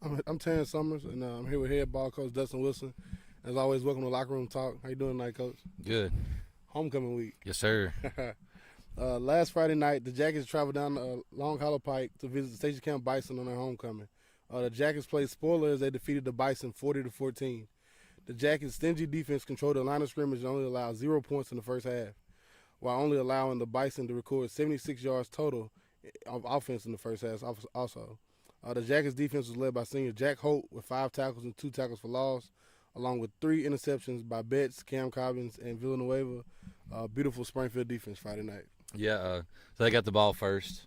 I'm Terrence Summers, and I'm here with head ball coach Dustin Wilson. As always, welcome to Locker Room Talk. How you doing tonight, Coach? Good. Homecoming week. Yes, sir. Last Friday night, the Jackets traveled down Long Hollow Pike to visit Station Camp Bison on their homecoming. The Jackets played spoiler as they defeated the Bison 40-14. The Jackets' stingy defense controlled the line of scrimmage and only allowed 0 points in the first half, while only allowing the Bison to record 76 yards total of offense in the first half also. The Jackets' defense was led by senior Jack Holt with 5 tackles and 2 tackles for loss, along with 3 interceptions by Betts, Cam Cobbins, and Villanueva. Beautiful Springfield defense Friday night. Yeah, so they got the ball first,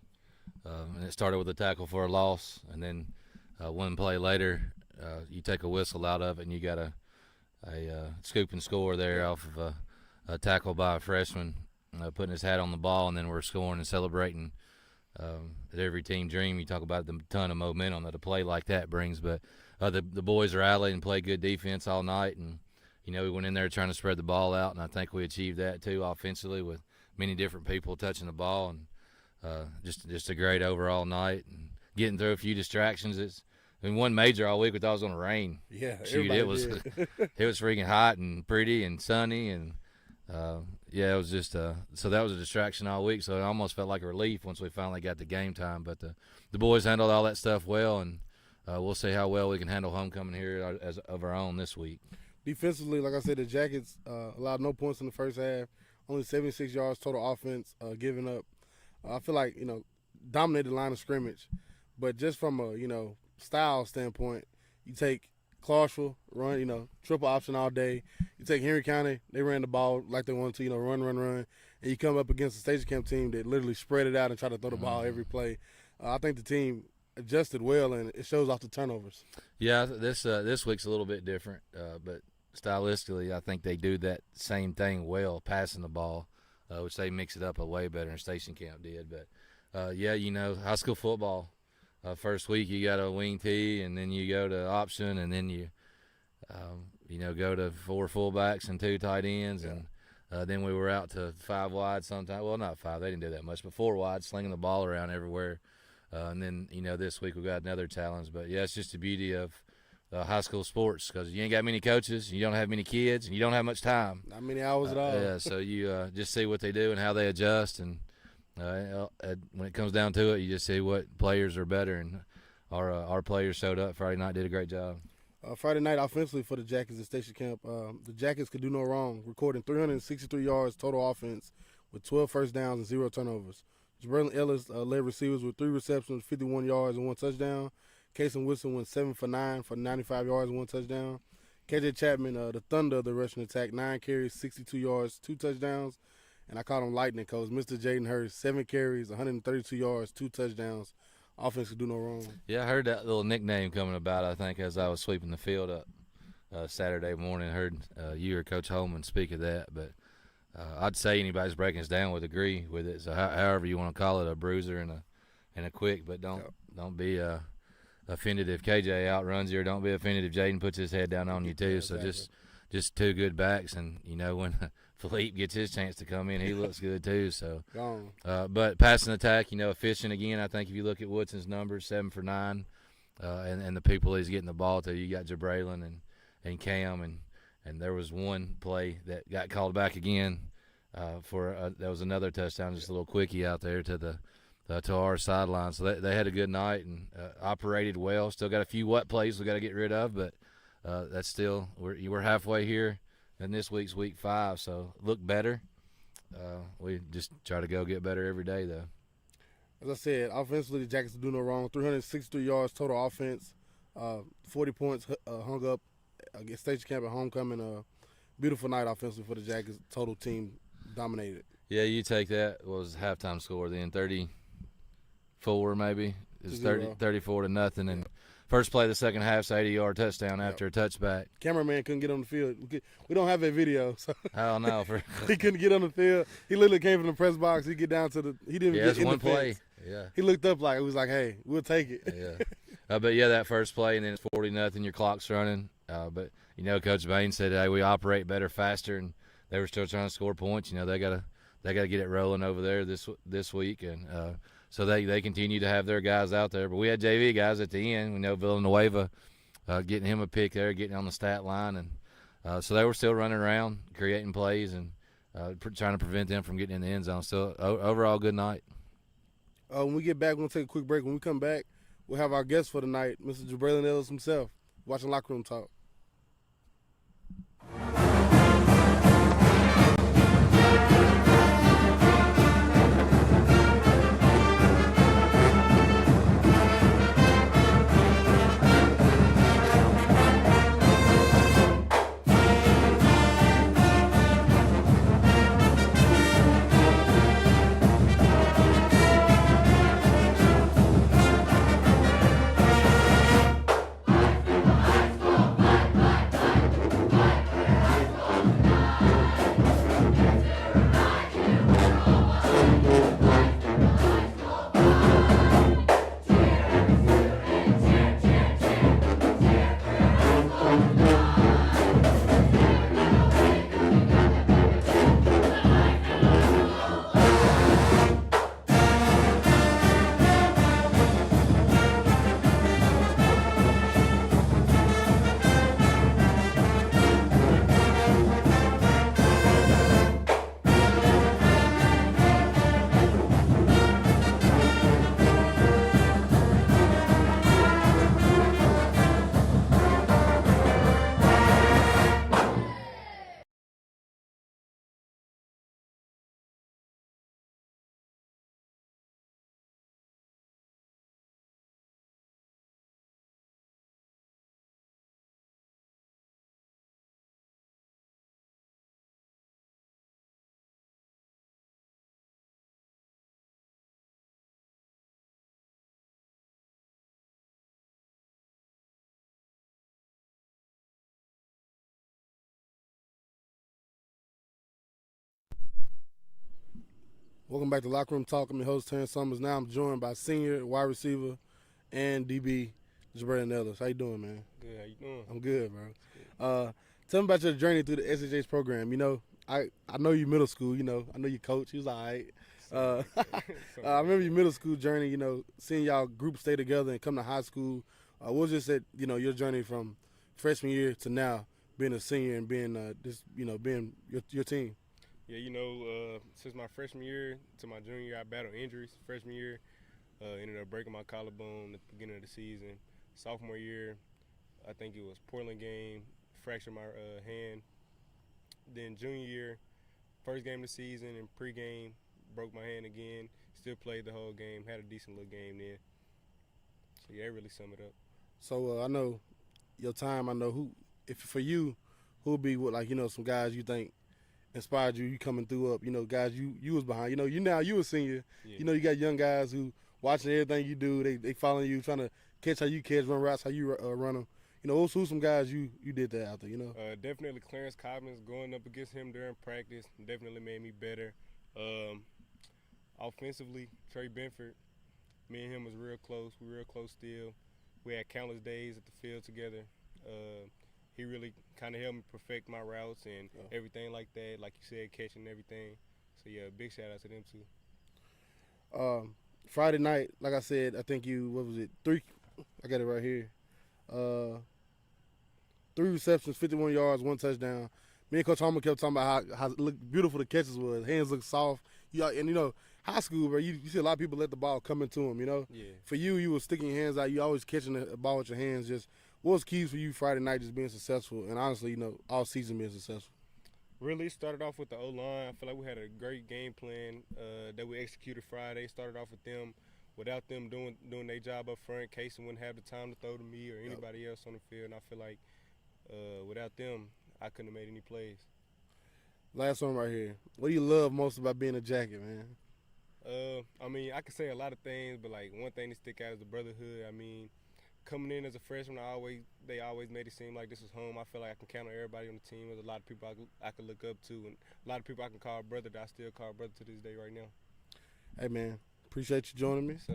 and it started with a tackle for a loss, and then one play later, you take a whistle out of it, and you got a scoop and score there off of a tackle by a freshman, putting his hat on the ball, and then we're scoring and celebrating. At every team dream, you talk about the ton of momentum that a play like that brings, but the boys rallied and played good defense all night, and we went in there trying to spread the ball out, and I think we achieved that too offensively with many different people touching the ball, and just a great overall night, and getting through a few distractions. One major all week we thought it was going to rain. Yeah, shoot, it was it was freaking hot and pretty and sunny, and it was just so that was a distraction all week. So it almost felt like a relief once we finally got to game time. But the boys handled all that stuff well, and we'll see how well we can handle homecoming here as of our own this week. Defensively, like I said, the Jackets allowed no points in the first half, only 76 yards total offense giving up. I feel like, dominated the line of scrimmage. But just from a, style standpoint, you take Clarksville, run, triple option all day. You take Henry County, they ran the ball like they wanted to, run. And you come up against the Station Camp team that literally spread it out and try to throw the ball every play. I think the team adjusted well, and it shows off the turnovers. Yeah, this week's a little bit different, but stylistically, I think they do that same thing well, passing the ball, which they mix it up a way better than Station Camp did. But, high school football, first week you got a wing tee, and then you go to option, and then you go to 4 fullbacks and 2 tight ends, and then we were out to 5 wide sometimes. Well, not 5, they didn't do that much, but 4 wide, slinging the ball around everywhere. And then, this week we got another challenge. But, yeah, it's just the beauty of high school sports, because you ain't got many coaches, you don't have many kids, and you don't have much time. Not many hours at all. Yeah, so you just see what they do and how they adjust, and when it comes down to it, you just see what players are better, and our players showed up Friday night, did a great job. Friday night offensively for the Jackets at Station Camp, the Jackets could do no wrong, recording 363 yards total offense with 12 first downs and 0 turnovers. Jabran Ellis led receivers with 3 receptions, 51 yards, and 1 touchdown. Casey Wilson went 7 for 9 for 95 yards and 1 touchdown. KJ Chapman, the thunder of the rushing attack, 9 carries, 62 yards, 2 touchdowns. And I call him Lightning Coach. Mr. Jaden Hurst, 7 carries, 132 yards, 2 touchdowns. Offense could do no wrong. Yeah, I heard that little nickname coming about, I think, as I was sweeping the field up Saturday morning. I heard you or Coach Holman speak of that. But I'd say anybody's breaking us down would agree with it. So however you want to call it, a bruiser and a quick, but don't be offended if KJ outruns you, or don't be offended if Jaden puts his head down on you too. Yeah, so exactly. just 2 good backs, and when Philippe gets his chance to come in, he looks good too. So, but passing attack, efficient again. I think if you look at Woodson's numbers, 7 for 9, and the people he's getting the ball to, you got Jabraylin and Cam, and there was one play that got called back again that was another touchdown, just a little quickie out there to our sideline. So they had a good night and operated well. Still got a few what plays we got to get rid of, but that's still we're halfway here, and this week's week 5, so look better. We just try to go get better every day, though. As I said, offensively, the Jackets do no wrong. 363 yards total offense, 40 points hung up against Station Camp at homecoming. Beautiful night offensively for the Jackets. Total team dominated. Yeah, you take that. What was the halftime score then? 34 maybe. It's 34 to nothing, and first play of the second half's 80-yard touchdown after a touchback. Cameraman couldn't get on the field. We don't have that video. So I don't know. He couldn't get on the field. He literally came from the press box. He get down to he didn't get in one the play. fence. Yeah. He looked up like, it was like, hey, we'll take it. Yeah. But, that first play, and then it's 40-0, your clock's running. But, Coach Bain said, hey, we operate better, faster, and they were still trying to score points. They got to get it rolling over there this week. And so they continue to have their guys out there. But we had JV guys at the end. We know Villanueva getting him a pick there, getting on the stat line, and so they were still running around, creating plays, and trying to prevent them from getting in the end zone. So overall, good night. When we get back, we're going to take a quick break. When we come back, we'll have our guest for the night, Mr. Jabran Ellis himself, watching Locker Room Talk. Welcome back to Locker Room Talk. I'm your host, Terrence Summers. Now I'm joined by senior wide receiver and DB Jabran Ellis. How you doing, man? Good. How you doing? I'm good, bro. Tell me about your journey through the SHH program. You know, I know you middle school. You know, I know you coach. He was all right. I remember your middle school journey. You know, seeing y'all group stay together and come to high school. What was just that? You know, your journey from freshman year to now, being a senior and being being your team. Yeah, you know, since my freshman year to my junior year, I battled injuries. Freshman year, ended up breaking my collarbone at the beginning of the season. Sophomore year, I think it was Portland game, fractured my hand. Then junior year, first game of the season and pregame, broke my hand again. Still played the whole game, had a decent little game then. So yeah, it really summed it up. So I know your time. I know who, if for you, who would be what, like, you know, some guys you think inspired you coming through up, you know, guys you was behind. You know, you a senior. Yeah. You know, you got young guys who watching everything you do. They following you, trying to catch how you catch, run routes, how you run them. You know, who's some guys you did that out there, you know? Definitely Clarence Cobbins, going up against him during practice definitely made me better. Offensively, Trey Benford, me and him was real close. We were real close still. We had countless days at the field together. He really kind of helped me perfect my routes and everything like that, like you said, catching everything. So, yeah, big shout-out to them, too. Friday night, like I said, I think you, what was it, 3? I got it right here. 3 receptions, 51 yards, 1 touchdown. Me and Coach Homer kept talking about how beautiful the catches was. Hands look soft. And, you know, high school, bro, you see a lot of people let the ball come into them, you know? Yeah. For you were sticking your hands out. You always catching the ball with your hands. Just what was keys for you Friday night just being successful and, honestly, you know, all season being successful? Really started off with the O-line. I feel like we had a great game plan that we executed Friday. Started off with them. Without them doing their job up front, Casey wouldn't have the time to throw to me or anybody else on the field. And I feel like without them, I couldn't have made any plays. Last one right here. What do you love most about being a Jacket, man? I mean, I could say a lot of things, but like one thing that stick out is the brotherhood. I mean, coming in as a freshman, they always made it seem like this was home. I feel like I can count on everybody on the team. There's a lot of people I could look up to, and a lot of people I can call brother that I still call brother to this day right now. Hey, man, appreciate you joining me. So,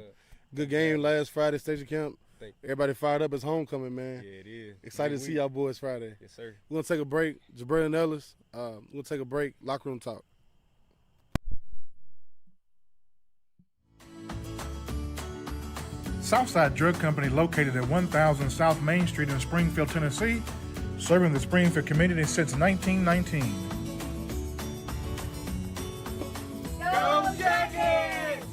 good game last Friday, Station Camp. Thank you. Everybody fired up. It's homecoming, man. Yeah, it is. Excited to see y'all boys Friday. Yes, sir. We're going to take a break. Jabran Ellis, we're going to take a break. Locker Room Talk. Southside Drug Company, located at 1000 South Main Street in Springfield, Tennessee, serving the Springfield community since 1919. Go Jackets!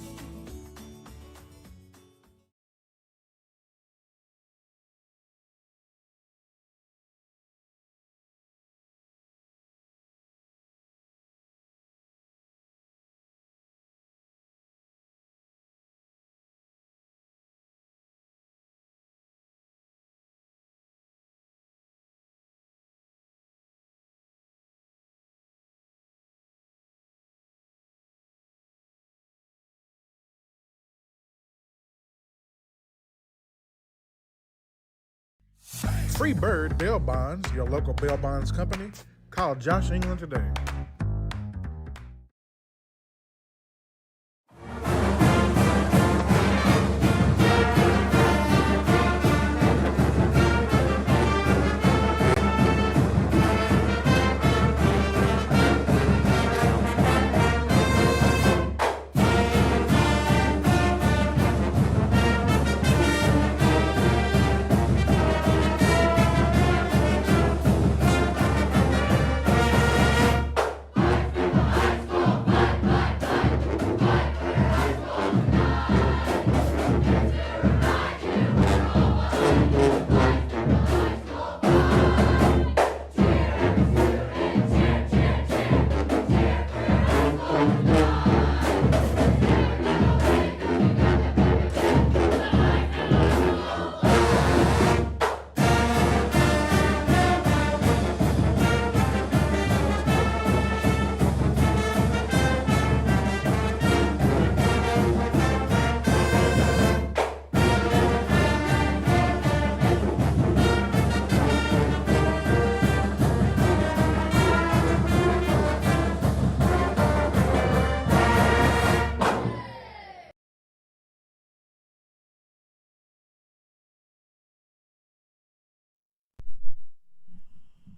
Free Bird Bail Bonds, your local bail bonds company. Call Josh England today.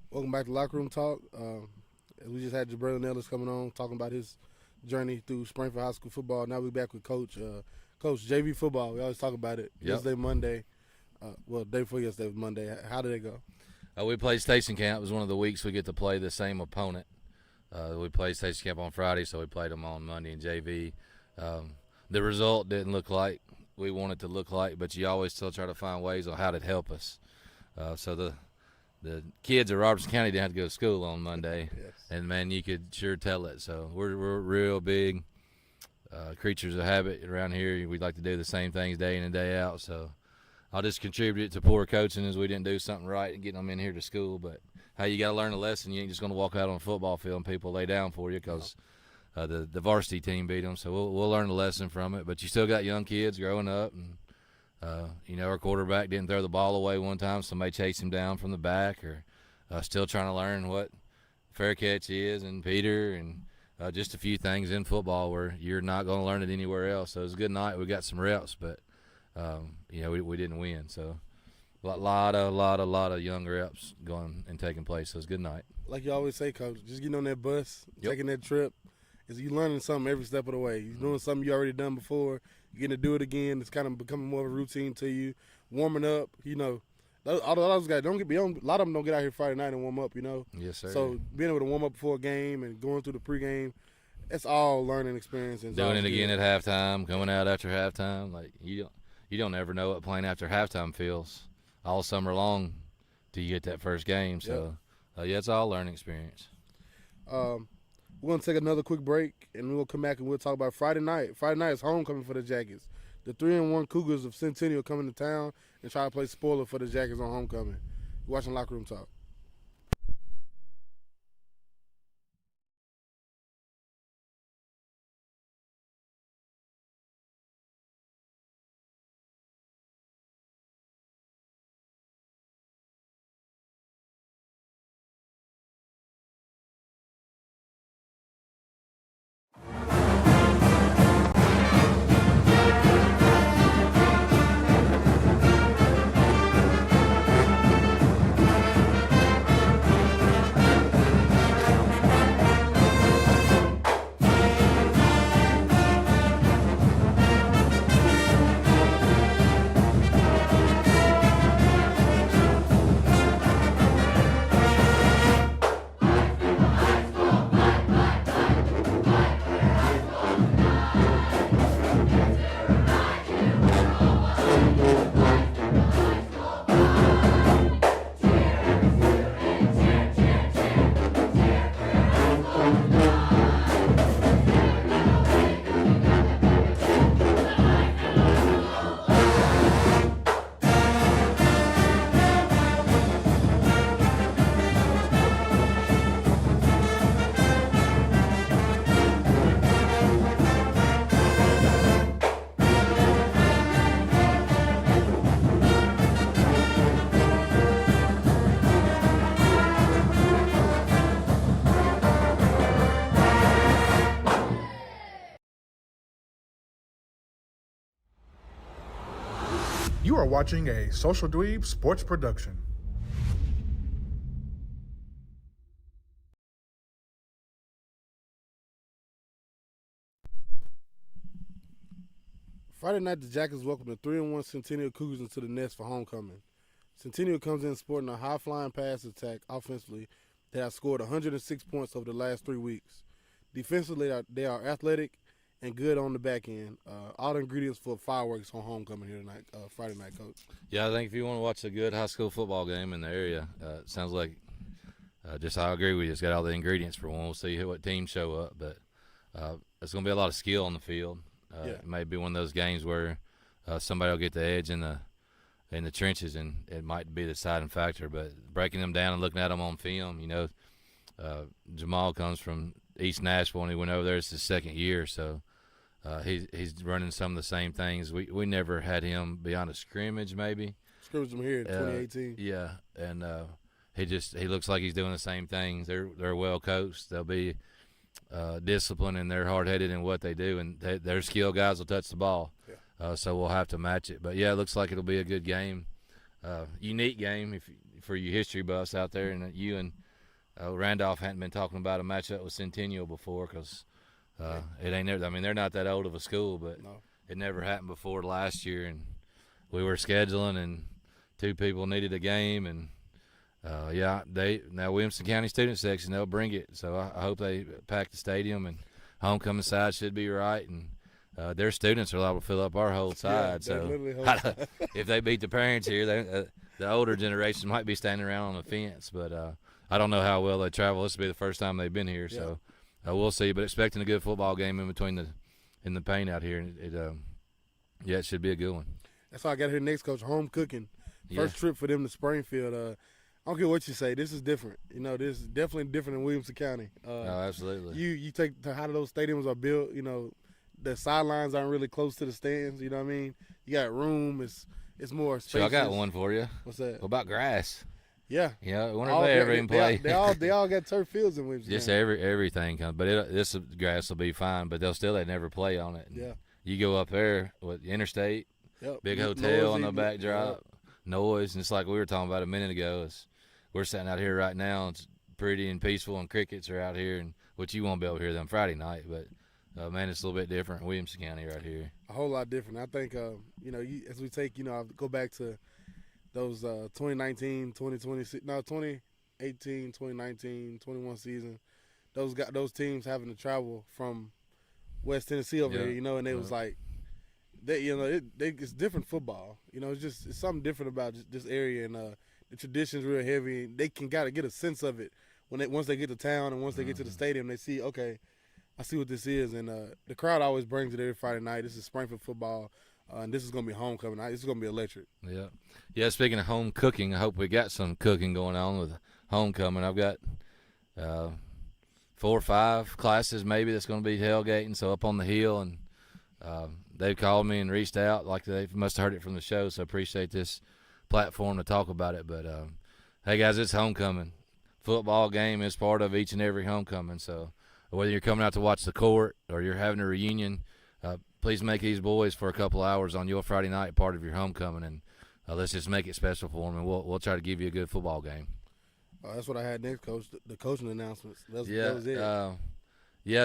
Welcome back to Lockeroom Talk. We just had Jabran Ellis coming on talking about his journey through Springfield High School football. Now we're back with Coach JV football. We always talk about it. Yep. Yesterday, Monday. Day before yesterday was Monday. How did it go? We played Station Camp. It was one of the weeks we get to play the same opponent. We played Station Camp on Friday, so we played them on Monday in JV. The result didn't look like we wanted it to look like, but you always still try to find ways on how to help us. So the kids at Robertson County didn't have to go to school on Monday, Yes. and, man, you could sure tell it. So we're real big creatures of habit around here. We'd like to do the same things day in and day out. So I'll just contribute it to poor coaching as we didn't do something right and getting them in here to school. But, hey, you got to learn a lesson. You ain't just going to walk out on a football field and people lay down for you because the varsity team beat them. So we'll learn a lesson from it. But you still got young kids growing up, and our quarterback didn't throw the ball away one time. Somebody chased him down from the back, or still trying to learn what fair catch is, and Peter, and just a few things in football where you're not going to learn it anywhere else. So it was a good night. We got some reps, but we didn't win. So a lot of young reps going and taking place. So it was a good night. Like you always say, Coach, just getting on that bus, Yep. taking that trip, is you learning something every step of the way. You're doing something you already done before. You're getting to do it again. It's kind of becoming more of a routine to you. Warming up, all those guys, don't get beyond. A lot of them don't get out here Friday night and warm up, Yes, sir. So being able to warm up before a game and going through the pregame, it's all learning experience. And Doing it again at halftime, coming out after halftime, like you don't ever know what playing after halftime feels all summer long till you get that first game. So it's all learning experience. We're going to take another quick break, and we'll come back and we'll talk about Friday night. Friday night is homecoming for the Jackets. The 3-1 Cougars of Centennial coming to town and try to play spoiler for the Jackets on homecoming. You're watching Locker Room Talk. You are watching a Social Dweeb Sports production. Friday night, the Jackets welcomed the 3-1 Centennial Cougars into the nest for homecoming. Centennial comes in sporting a high-flying pass attack offensively that has scored 106 points over the last 3 weeks. Defensively, they are athletic and good on the back end. All the ingredients for fireworks on homecoming here tonight, Friday night, Coach. Yeah, I think if you want to watch a good high school football game in the area, it sounds like just I agree with you. It's got all the ingredients for one. We'll see what teams show up, but it's going to be a lot of skill on the field. It may be one of those games where somebody will get the edge in the trenches, and it might be the deciding factor. But breaking them down and looking at them on film, Jamal comes from East Nashville, and he went over there. It's his second year, so he's running some of the same things. We never had him beyond a scrimmage, maybe. Scrimmage him here in 2018. Yeah, and he looks like he's doing the same things. They're well coached. They'll be disciplined, and they're hard-headed in what they do, and their skilled guys will touch the ball. Yeah. So we'll have to match it. But, yeah, it looks like it'll be a good game. Unique game for you history buffs out there, and you and Randolph hadn't been talking about a matchup with Centennial before because it ain't never – I mean, they're not that old of a school, but it never happened before last year. And we were scheduling, and 2 people needed a game, and now Williamson County student section, they'll bring it. So I hope they pack the stadium, and homecoming side should be right. And their students are liable to fill up our whole side. If they beat the parents here, the older generation might be standing around on the fence. But I don't know how well they travel. This will be the first time they've been here, so we'll see. But expecting a good football game in between in the paint out here. It should be a good one. That's all I got here next, Coach. Home cooking. First trip for them to Springfield. I don't care what you say. This is different. This is definitely different than Williamson County. Absolutely. You take to how those stadiums are built. The sidelines aren't really close to the stands. You know what I mean? You got room. It's more spacious. So I got one for you. What's that? What about grass? Yeah. Yeah. I wonder if they ever even play. They all got turf fields in Williamson. Just everything comes, but this grass will be fine. But they never play on it. Yeah. You go up there with the interstate, big hotel on the backdrop, noise, and it's like we were talking about a minute ago. We're sitting out here right now. It's pretty and peaceful, and crickets are out here, and which you won't be able to hear them Friday night. But man, it's a little bit different in Williamson County right here. A whole lot different. I think as we take I go back to those 2019, 2020, 2018, 2019, 21 season. Those teams having to travel from West Tennessee over here, and they was like, it's different football. It's something different about this area, and the tradition's real heavy. They gotta get a sense of it once they get to town and once they get to the stadium. They see, okay, I see what this is, and the crowd always brings it every Friday night. This is Springfield football, and this is gonna be homecoming. This is gonna be electric. Yeah. Speaking of home cooking, I hope we got some cooking going on with homecoming. I've got 4 or 5 classes maybe that's gonna be tailgating. So up on the hill, and they've called me and reached out like they must have heard it from the show. So I appreciate this platform to talk about it. But hey guys, it's homecoming. Football game is part of each and every homecoming. So whether you're coming out to watch the court or you're having a reunion, please make these boys for a couple hours on your Friday night part of your homecoming, and let's just make it special for them, and we'll try to give you a good football game. That's what I had next, Coach. The coaching announcements. That was it.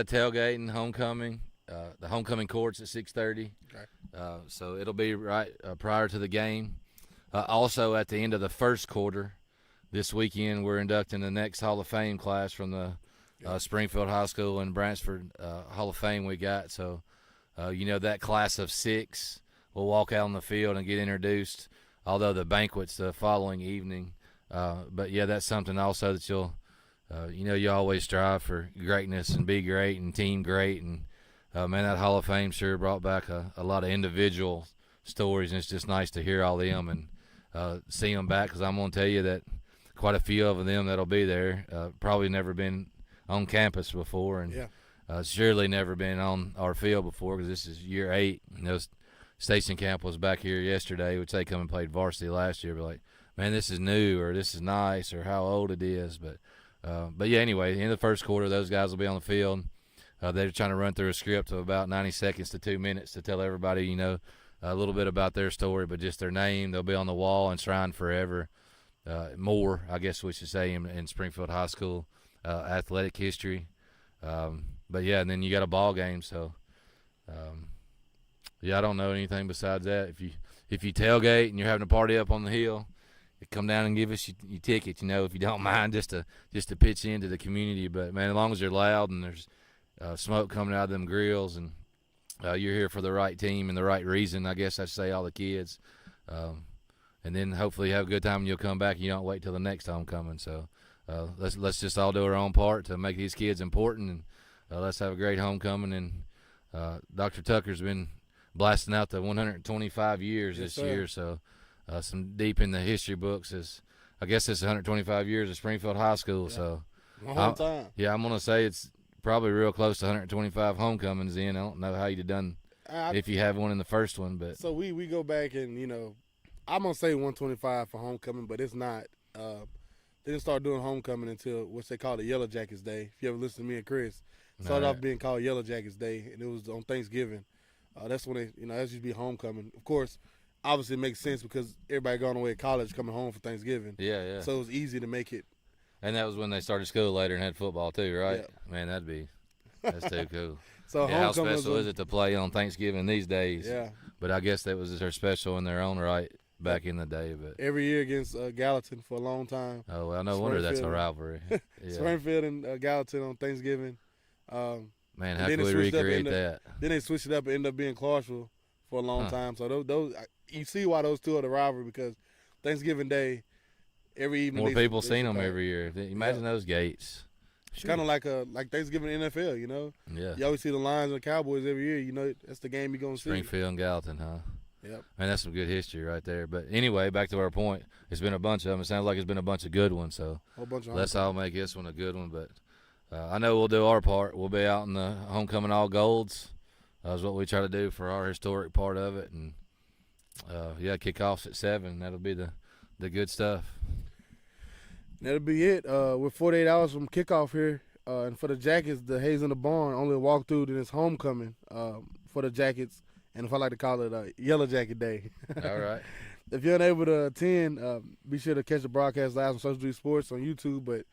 Tailgating, homecoming. The homecoming court's at 6:30. Okay. So it'll be right prior to the game. Also, at the end of the first quarter this weekend, we're inducting the next Hall of Fame class from the Springfield High School and Branchford Hall of Fame we got. So, that class of 6 will walk out on the field and get introduced, although the banquet's the following evening. But, that's something also that you always strive for greatness and be great and team great. And, man, that Hall of Fame sure brought back a lot of individual stories, and it's just nice to hear all them and see them back, because I'm going to tell you that quite a few of them that'll be there probably never been on campus before, and surely never been on our field before, because this is year 8. Station Camp was back here yesterday, which they come and played varsity last year. But like, man, this is new, or this is nice, or how old it is. But anyway, in the first quarter, those guys will be on the field. They're trying to run through a script of about 90 seconds to 2 minutes to tell everybody, a little bit about their story, but just their name. They'll be on the wall, enshrined forever. More, I guess we should say, in Springfield High School athletic history. But yeah, and then you got a ball game. So, yeah, I don't know anything besides that. If you tailgate and you're having a party up on the hill, you come down and give us your ticket. If you don't mind, just to pitch into the community. But man, as long as they're loud and there's smoke coming out of them grills, and you're here for the right team and the right reason, I guess I'd say all the kids. And then hopefully you have a good time and you'll come back and you don't wait till the next homecoming. So let's just all do our own part to make these kids important, and let's have a great homecoming. And Dr. Tucker's been blasting out the 125 years this year, so some deep in the history books is, I guess it's 125 years of Springfield High School. Yeah. So long time. Yeah, I'm gonna say it's probably real close to 125 homecomings in. I don't know how you'd done if you have one in the first one, but so we go back and I'm gonna say 125 for homecoming, but it's not. They didn't start doing homecoming until what they call the Yellow Jackets Day. If you ever listen to me and Chris, it started off being called Yellow Jackets Day, and it was on Thanksgiving. That's when that used to be homecoming. Of course, obviously it makes sense because everybody going away to college, coming home for Thanksgiving. Yeah. So it was easy to make it. And that was when they started school later and had football too, right? Yeah. Man, that's too cool. So how special is it to play on Thanksgiving these days? Yeah. But I guess that was their special in their own right back in the day. But every year against Gallatin for a long time. Oh, well, no wonder that's a rivalry. Yeah. Springfield and Gallatin on Thanksgiving. Man, how can we recreate that? Then they switched it up and ended up being Clarksville for a long time. So those you see why those two are the rivalry, because Thanksgiving Day, every evening. More people seen them every year. Imagine those gates. It's kind of like Thanksgiving in the NFL, Yeah. You always see the Lions and the Cowboys every year. That's the game you're going to see. Springfield and Gallatin, huh? Yep. Man, that's some good history right there. But anyway, back to our point. It's been a bunch of them. It sounds like it's been a bunch of good ones. So let's all make this one a good one. But I know we'll do our part. We'll be out in the homecoming all golds. That's what we try to do for our historic part of it. And, kickoffs at 7. That'll be the good stuff. That'll be it. We're 48 hours from kickoff here. And for the Jackets, the Hayes in the Barn, only a walkthrough, then it's homecoming for the Jackets. And if I like to call it Yellow Jacket Day. All right. If you're unable to attend, be sure to catch the broadcast live on Social Duty Sports on YouTube. But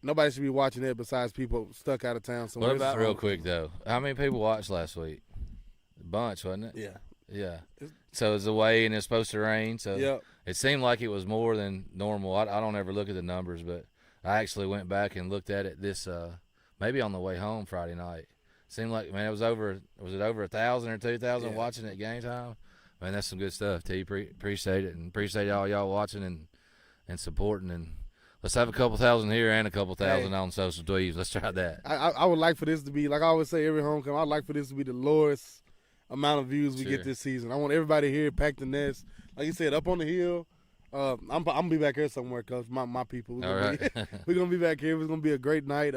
nobody should be watching it besides people stuck out of town somewhere. What about real quick, though? How many people watched last week? A bunch, wasn't it? Yeah. Yeah. So it's away and it's supposed to rain. So it seemed like it was more than normal. I don't ever look at the numbers, but I actually went back and looked at it this maybe on the way home Friday night. Seemed like, man, was it over 1,000 or 2,000 watching at game time? Man, that's some good stuff, T. Appreciate it, and appreciate all y'all watching and supporting. And let's have a couple thousand here and a couple thousand on social tweets. Let's try that. I would like for this to be, like I always say every homecoming, I'd like for this to be the lowest amount of views we get this season. I want everybody here, pack the nest. Like you said, up on the hill. I'm going to be back here somewhere, Coach, my people. We're going to be back here. It's going to be a great night.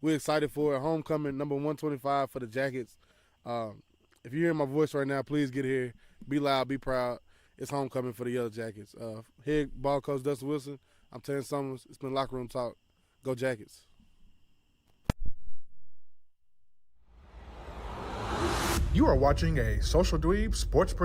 We're excited for a homecoming, number 125 for the Jackets. If you're hearing my voice right now, please get here. Be loud, be proud. It's homecoming for the Yellow Jackets. Head ball coach Dustin Wilson, I'm Terrence Summers. It's been Locker Room Talk. Go Jackets. You are watching a Social Dweeb Sports production.